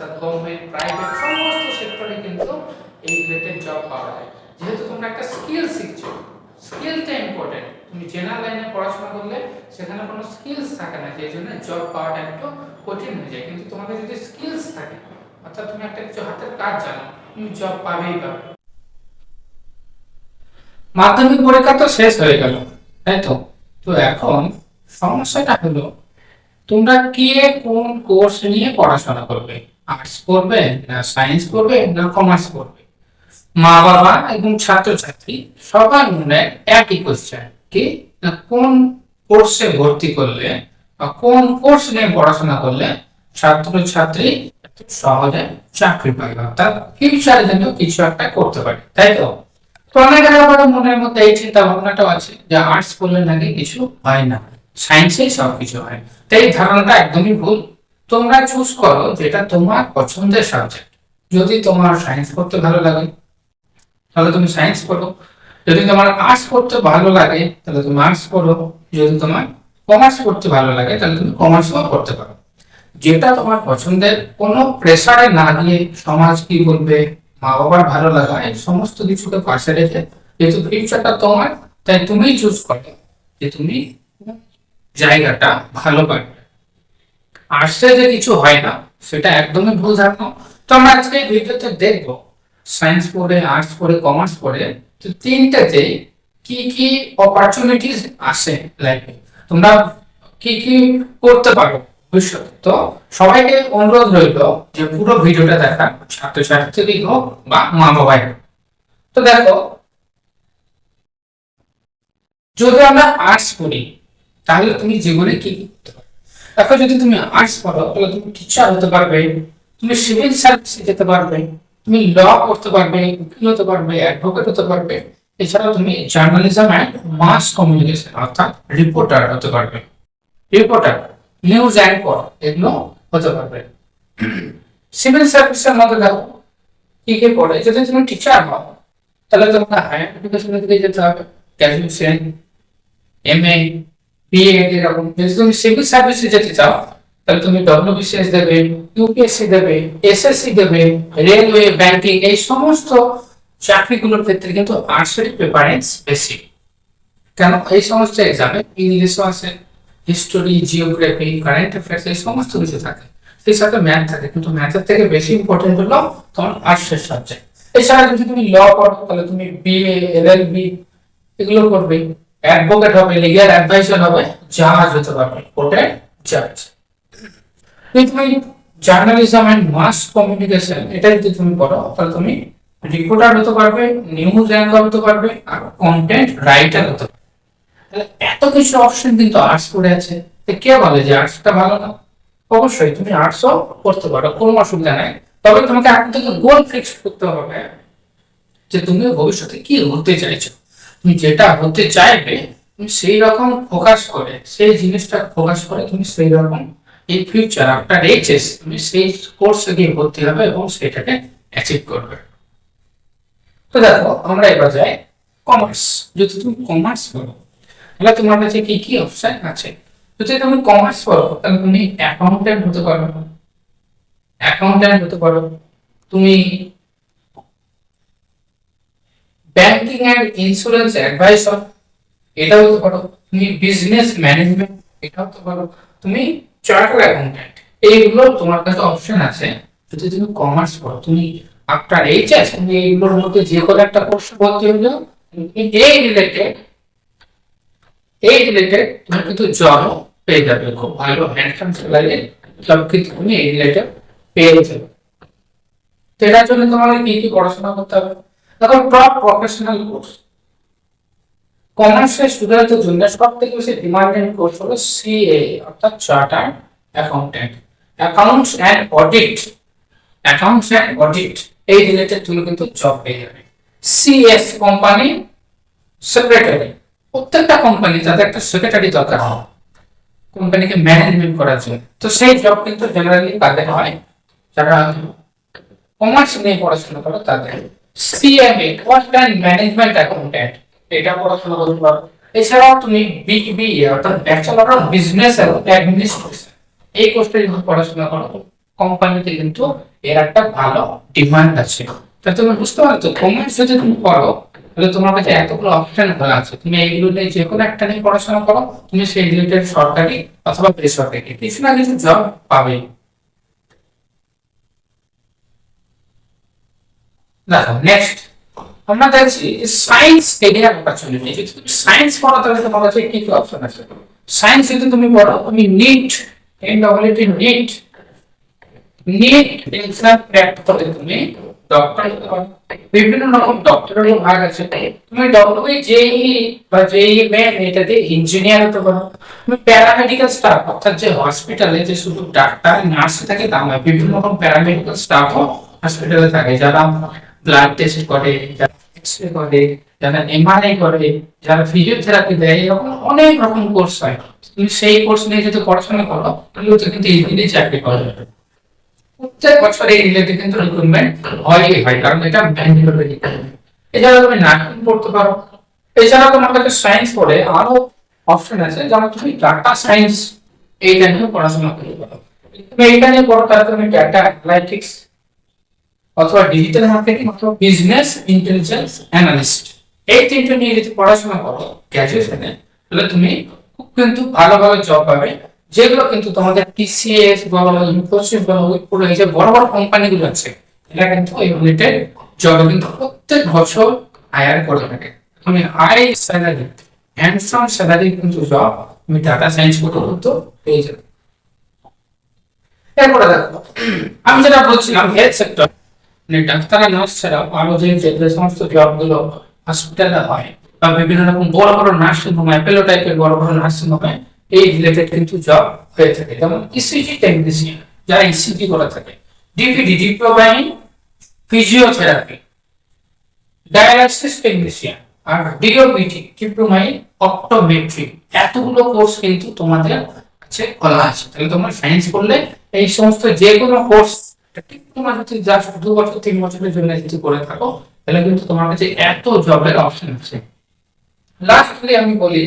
Government private সমস্ত সেক্টরে কিন্তু এই রিলেটেড জব পাওয়া যায়। যেহেতু তোমরা একটা স্কিল শিখছো, স্কিলটা ইম্পর্টেন্ট। তুমি জেনারেল লাইনে পড়াশোনা করলে সেখানে কোনো স্কিলস থাকে না, যেই জন্য জব পাওয়াটা একটু কঠিন হয়ে যায়। কিন্তু তোমাদের যদি স্কিলস থাকে, অর্থাৎ তুমি একটা কিছু হাতের কাজ জানো, তুমি জব পাবেই পাবে। মাধ্যমিক পরীক্ষা তো শেষ হয়ে গেল, তাই তো? তো এখন সমস্যাটা হলো তোমরা কে কোন কোর্স নিয়ে পড়াশোনা করবে, আর্টস পড়বে না সায়েন্স পড়বে না কমার্স পড়বে। মা বাবা এবং ছাত্রছাত্রী সবার মনে একই কোশ্চেন, কি না কোন কোর্সে ভর্তি করলে বা কোন কোর্স নিয়ে পড়াশোনা করলে ছাত্রছাত্রী সহজে চাকরি পাবে, অর্থাৎ ফিউচারের জন্য কিছু একটা করতে পারে, তাই তো? তো অনেকের আবার মনের মধ্যে এই চিন্তা ভাবনাটাও আছে যে আর্টস পড়লে নাকি কিছু হয় না, সায়েন্সেই সবকিছু হয়। তো এই ধারণাটা একদমই ভুল। তোমরা চুজ করো যেটা তোমার পছন্দের সাবজেক্ট। যদি তোমার সায়েন্স পড়তে ভালো লাগে তাহলে তুমি সায়েন্স পড়ো, যদি তোমার আর্টস পড়তে ভালো লাগে তাহলে তুমি আর্টস পড়ো, যদি তোমার কমার্স পড়তে ভালো লাগে তাহলে তুমি কমার্সও পড়তে পারো। যেটা তোমার পছন্দের, কোনো প্রেসারে না দিয়ে সমাজ কি বলবে, মা বাবার ভালো লাগা, এই সমস্ত কিছুকে পাশে রেখে যেহেতু ফিউচারটা তোমার, তাই তুমি চুজ করো যে তুমি জায়গাটা ভালো পাবে। আর্টসে যে কিছু হয় না সেটা একদমই ভুল ধারণা। তো আমরা আজকে এই ভিডিওতে দেখবো সায়েন্স পড়ে, আর্টস পড়ে, কমার্স পড়ে তো তিনটাতে কি কি অপরচুনিটিস আসে লাইফে, তোমরা কি কি করতে পারো ভবিষ্যতে। তো সবাইকে অনুরোধ রইল যে পুরো ভিডিওটা দেখা, ছাত্রছাত্রী হোক বা মা বাবাই হোক। তো দেখো, যদি আমরা আর্টস পড়ি তাহলে তুমি জীবনে কি কি করতে পারো। দেখো, যদি তুমি আর্টস পড়ো তাহলে তুমি টিচার হতে পারবে, তুমি সিভিল সার্ভিসে যেতে পারবে, তুমি ল করতে পারবে, উকিল হতে পারবে, অ্যাডভোকেট হতে পারবে। এছাড়াও তুমি জার্নালিজম অ্যান্ড মাস কমিউনিকেশন অর্থাৎ রিপোর্টার হতে পারবে, রিপোর্টার, নিউজ অ্যাঙ্কর, এগুলো হতে পারবে। সিভিল সার্ভিসের মধ্যে দেখো কি কি পড়ে। যদি তুমি টিচার হও তাহলে তোমাকে হায়ার এডুকেশনের দিকে যেতে হবে, গ্র্যাজুয়েশন, এমএ, বিএড এরকম। যদি তুমি সিভিল সার্ভিসে যেতে চাও তাহলে তুমি ডব্লিউবিসিএস দেবে, ইউপিএসসি দেবে, এসএসসি দেবে, রেলওয়ে, ব্যাংকিং, এই সমস্ত চাকরিগুলোর ক্ষেত্রে কিন্তু আর্টসের প্রেফারেন্স বেশি। কেন? এই সমস্ত এক্সামে ইংলিশও আছে, হিস্টোরি, জিওগ্রাফি, কারেন্ট অ্যাফেয়ার্স, এই সমস্ত কিছু থাকে, সেই সাথে ম্যাথ থাকে, কিন্তু ম্যাথের থেকে বেশি ইম্পর্টেন্ট হলো তোমার আর্টসের সাবজেক্ট। এছাড়া যদি তুমি ল পড়ো তাহলে তুমি বিএ, এলএলবি এগুলো করবে, অ্যাডভোকেট হবে, লিগ্যাল অ্যাডভাইজার হবে, জাজ হতে পারবে, কোর্টের জাজ। তুমি জার্নালিজম এন্ড মাস কমিউনিকেশন এটা যদি তুমি পড়ো তাহলে তুমি রিপোর্টার হতে পারবে, নিউজ অ্যাঙ্কর হতে পারবে, আর কন্টেন্ট রাইটার হতে পারবে। তাহলে এত কিছু অপশন কিন্তু আর্টস পড়ে আছে। কে বলে যে আর্টসটা ভালো না? অবশ্যই তুমি আর্টসও পড়তে পারো, কোনো অসুবিধা নাই। তবে তোমাকে এখন থেকে গোল ফিক্স করতে হবে যে তুমি ভবিষ্যতে কি হতে চাইছো। তুমি যেটা হতে চাইবে তুমি সেই রকম ফোকাস করে, সেই জিনিসটা ফোকাস করে তুমি সেই রকম এই ফিউচার আফটার এইচএস তুমি সেই কোর্সে গিয়ে ভর্তি হবে এবং সেটাকে অ্যাচিভ করবে। তো দেখো, আমরা এবার যাই কমার্স। যদি তুমি কমার্স করো তাহলে তোমার কাছে কি কি অপশন আছে। যদি তুমি কমার্স পড়ো তাহলে তুমি অ্যাকাউন্ট্যান্ট হতে পারো, অ্যাকাউন্ট্যান্ট হতে পারো, তুমি ব্যাংকিং এন্ড ইন্স্যুরেন্স অ্যাডভাইসর এটা হতে পারো, তুমি বিজনেস ম্যানেজমেন্ট এটা হতে পারো, তুমি চার্টার্ড অ্যাকাউন্ট্যান্ট। এইগুলো তোমার কাছে অপশন আছে যদি তুমি কমার্স পড়ো। তুমি আফটার এইচএস তুমি এইগুলোর মধ্যে যে কোনো একটা কোর্স ভর্তি হয়ে যাও, এই রিলেটেড তুমি কিন্তু জব পেয়ে যাবে, খুব ভালো হ্যান্ডসাম স্যালারি সব কিন্তু তুমি এই রিলেটেড পেয়ে যাবে। তো এটার জন্য তোমাকে কি কি পড়াশোনা করতে হবে। দেখো, টপ প্রফেশনাল কোর্স কমার্সের স্টুডেন্টদের জন্য সব থেকে বেশি ডিমান্ডিং কোর্স হলো সিএ অর্থাৎ chartered accountant, accounts and audit, accounts and audit এই রিলেটেড তুমি কিন্তু জব পেয়ে যাবে। সিএস কোম্পানি সেক্রেটারি, প্রত্যেকটা কোম্পানি তাদের একটা সেক্রেটারি দরকার হয় কোম্পানিকে ম্যানেজমেন্ট করার জন্য। তো সেই জব কিন্তু জেনারেলি তাদের হয় যারা কমার্স নিয়ে পড়াশোনা করে তাদের। CMA cost and management accountant এটা পড়াশোনা করতে পারো। এছাড়াও তুমি বিবিএ অর্থাৎ ব্যাচেলর অফ বিজনেস অ্যাডমিনিস্ট্রেশন এই কোর্সটা যদি পড়াশোনা করো কোম্পানিতে কিন্তু এর একটা ভালো ডিমান্ড আছে। তা তুমি বুঝতে পারছো, কমার্স যদি তুমি করো তাহলে তোমার কাছে এতগুলো অপশন খোলা আছে, তুমি এইগুলো নিয়ে যে কোনো একটা নিয়ে পড়াশোনা করো, তুমি সেই রিলেটেড সরকারি অথবা বেসরকারি কিছু না কিছু জব পাবে। দেখো নেক্সট আমরা দেখছি সায়েন্স এরিয়ার অপরচুনিটি। যদি তুমি সায়েন্স পড়ো তাহলে তোমার কাছে কি কি অপশন আছে? সায়েন্স যদি তুমি পড়ো, তুমি NEET NWT NEET NEET exam crack করে তুমি ডক্টর হতে পারো। বিভিন্ন রকম ডক্টরের ভাগ আছে। তুমি ডব্লিউ জেই বা জেই মেন এটাতে ইঞ্জিনিয়ার হতে পারো। তুমি প্যারামেডিক্যাল স্টাফ অর্থাৎ যে হসপিটালে যে শুধু ডাক্তার নার্স থাকে তা নয়, বিভিন্ন রকম প্যারামেডিক্যাল স্টাফও হসপিটালে থাকে, যারা ব্লাড টেস্ট করে, যারা এক্সরে করে, যারা এমআরআই করে, যারা ফিজিওথেরাপি দেয়, এরকম অনেক রকম কোর্স হয়। তুমি সেই কোর্স নিয়ে যদি পড়াশোনা করো তাহলে কিন্তু ইজিলি চাকরি পাওয়া যাবে। প্রত্যেক বছর এই রিলেটেড কিন্তু রিক্রুটমেন্ট হয়, কারণ এটা ম্যান্ডেটরি রিক্রুটমেন্ট। এছাড়া তুমি নার্সিং পড়তে পারো। এছাড়া তোমার কাছে সায়েন্স পড়ে আরো অপশন আছে, যেমন তুমি ডাটা সায়েন্স এইটা নিয়ে পড়াশোনা করতে পারো। তুমি এইটা নিয়ে পড়ো তাহলে তুমি ডাটা অ্যানালিটিক্স অথবা ডিজিটাল মার্কেটিং অথবা বিজনেস ইন্টেলিজেন্স অ্যানালিস্ট এই তিনটে নিয়ে যদি পড়াশোনা করো গ্র্যাজুয়েশনে, তাহলে তুমি খুব কিন্তু ভালো ভালো জব পাবে, যেগুলো কিন্তু তোমাদের টিসিএস বলো, ইনফোসিস বলো, পুরো এই যে বড় বড় কোম্পানিগুলো আছে, এরা কিন্তু এই রিলেটেড জব কিন্তু প্রত্যেক বছর হায়ার করে থাকে। তুমি হাই স্যালারি হ্যান্ডসাম স্যালারি কিন্তু জব তুমি ডাটা সায়েন্স করতে পেয়ে যাবে। এরপরে দেখো আমি যেটা বলছিলাম হেলথ সেক্টর, মানে ডাক্তার আর নার্স ছাড়া আরো যে যে সমস্ত জব গুলো হসপিটালে হয় বা বিভিন্ন রকম বড় বড় নার্সিং হোম, অ্যাপেলো টাইপের বড় বড় নার্সিং হোমে এই রিলেটেড কিন্তু জব হয়ে থাকে। যেমন ইসিজি টেকনিশিয়ান, যারা ইসিজি করে থাকে, DPD diploma in physiotherapy, dialysis technician, আর ডিওপিটি ডিপ্লোমা ইন অপটোমেট্রি, এতগুলো কোর্স কিন্তু তোমাদের কাছে খোলা আছে। তাহলে তোমরা সায়েন্স পড়লে এই সমস্ত যে কোনো কোর্স ডিপ্লোমা যদি জাস্ট 2 বছর 3 বছরের জন্য যদি করে থাকো, তাহলে কিন্তু তোমার কাছে এত জবের অপশন আছে। লাস্টলি আমি বলি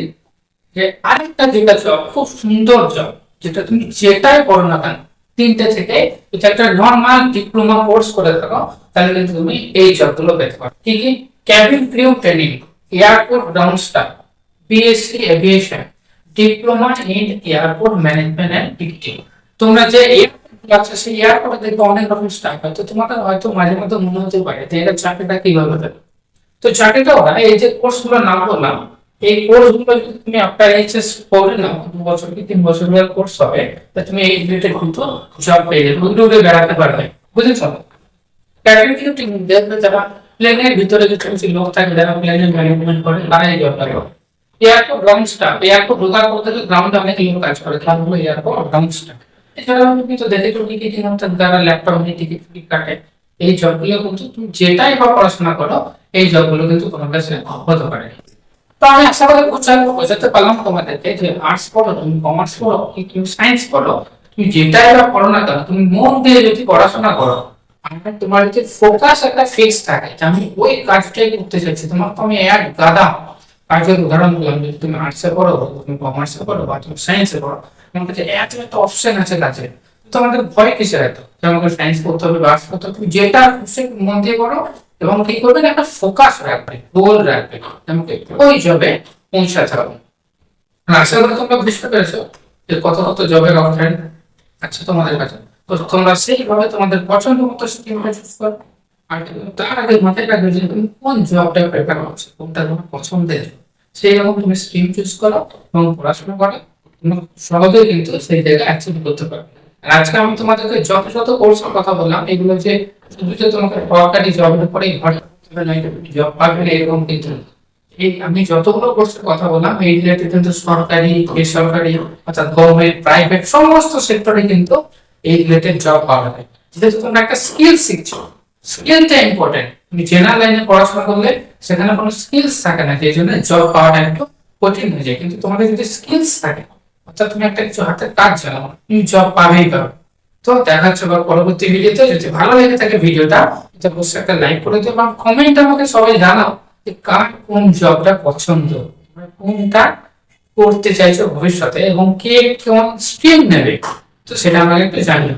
যে আরেকটা যেটা জব খুব সুন্দর জব, যেটা তুমি যেটাই করো না কেন 3টে থেকে এটা একটা নর্মাল ডিপ্লোমা কোর্স করে থাকো, তাহলে কিন্তু তুমি এই জবগুলো পেতে পারো। কি কি? Cabin crew training, airport ground staff, BSc aviation, diploma in airport management and ticketing. তোমরা যে আচ্ছা সেই এয়ারপোর্টে দেখবে অনেক রকম স্টাফ হয়, তো তোমাদের হয়তো মাঝে মধ্যে মনে হতে পারে যে এটা চাকরিটা কিভাবে দেবে। তো চাকরিটা ওরা এই যে কোর্সগুলোর নাম বললাম, এই কোর্সগুলো যদি তুমি আফটার এইচএস পড়ে নাও, 2 বছর কি 3 বছরের কোর্স হবে, তা তুমি এই রিলেটেড কিন্তু জব পেয়ে যাবে, উড়ে উড়ে বেড়াতে পারবে। বুঝেছো? ক্যাবিন ক্রিউ টিম দেখবে যারা প্লেনের ভিতরে যে কিছু লোক থাকে, যারা প্লেনের ম্যানেজমেন্ট করে, তারা এই জব করে। এয়ারপোর্ট গ্রাউন্ড স্টাফ, এয়ারপোর্ট ঢোকার পর থেকে গ্রাউন্ডে অনেক লোক কাজ করে, তারা হলো এয়ারপোর্ট গ্রাউন্ড স্টাফ। এছাড়াও তুমি তো দেখেছো টিকিটিং, অর্থাৎ যারা ল্যাপটপ নিয়ে টিকিট ফিকিট কাটে, এই জবগুলো কিন্তু তুমি যেটাই বা পড়াশোনা করো এই জবগুলো কিন্তু তোমার কাছে হতে পারে। তো আমি আশা করি বোঝাতে পারলাম তোমাদেরকে যে আর্টস পড়ো, তুমি কমার্স পড়ো, কি তুমি সায়েন্স পড়ো, তুমি যেটাই বা পড়ো না কেন, তুমি মন দিয়ে যদি পড়াশোনা করো, আর তোমার যদি ফোকাস একটা ফিক্স থাকে যে আমি ওই কাজটাই করতে চাইছি, তোমার তো আমি এক গাদা কাজের উদাহরণ দিলাম, যদি তুমি আর্টসে পড়ো, তুমি কমার্সে পড়ো বা তুমি সায়েন্সে পড়ো, তোমার কাছে এত এত অপশন আছে কাছে, তোমাদের ভয় কিসের এত যে আমাকে সায়েন্স পড়তে হবে বা আর্টস পড়তে হবে? তুমি যেটা খুশি মন দিয়ে পড়ো এবং কি করবে, একটা ফোকাস রাখবে, গোল রাখবে, আমাকে ওই জবে পৌঁছাতে হবে। আশা করি তোমরা বুঝতে পেরেছো যে কত কত জবের অপশন আছে তোমাদের কাছে। তো তোমরা সেইভাবে তোমাদের পছন্দ মতো স্ট্রিমটা চুজ করো। আর তার আগে মাথায় রাখবে যে তুমি কোন জবটা প্রেফার করছো, কোনটা তোমার পছন্দের, সেই রকম তুমি স্ট্রিম চুজ করো এবং পড়াশোনা করো, তুমি সহজেই কিন্তু সেই জায়গায় অ্যাচিভ করতে পারবে। আর আজকে আমি তোমাদেরকে যত যত কোর্সের কথা বললাম, এগুলো যে শুধু যে তোমাকে সরকারি জবের উপরেই ঘর জব পাবে না এরকম কিন্তু না। এই আমি যতগুলো কোর্সের কথা বললাম এই রিলেটেড কিন্তু সরকারি বেসরকারি অর্থাৎ গভর্নমেন্ট প্রাইভেট সমস্ত সেক্টরে কিন্তু এই রিলেটেড জব পাওয়া যায়। যেহেতু তোমরা একটা স্কিল শিখছো, স্কিলটা ইম্পর্টেন্ট। তুমি জেনারেল লাইনে পড়াশোনা করলে সেখানে কোনো স্কিলস থাকে না, সেই জন্য জব পাওয়াটা একটু কঠিন হয়ে যায়। কিন্তু তোমাদের যদি স্কিলস থাকে, অর্থাৎ তুমি একটা কিছু হাতের কাজ জানো, তুমি জব পাবেই পাবে। তো দেখা হচ্ছে পরবর্তী ভিডিওতে। যদি ভালো লেগে থাকে ভিডিওটা, অবশ্যই একটা লাইক করে দিও এবং কমেন্ট আমাকে সবাই জানাও যে কার কোন জবটা পছন্দ, কোনটা করতে চাইছো ভবিষ্যতে এবং কে কোন স্ট্রিম নেবে, তো সেটা আমাকে একটু জানিও।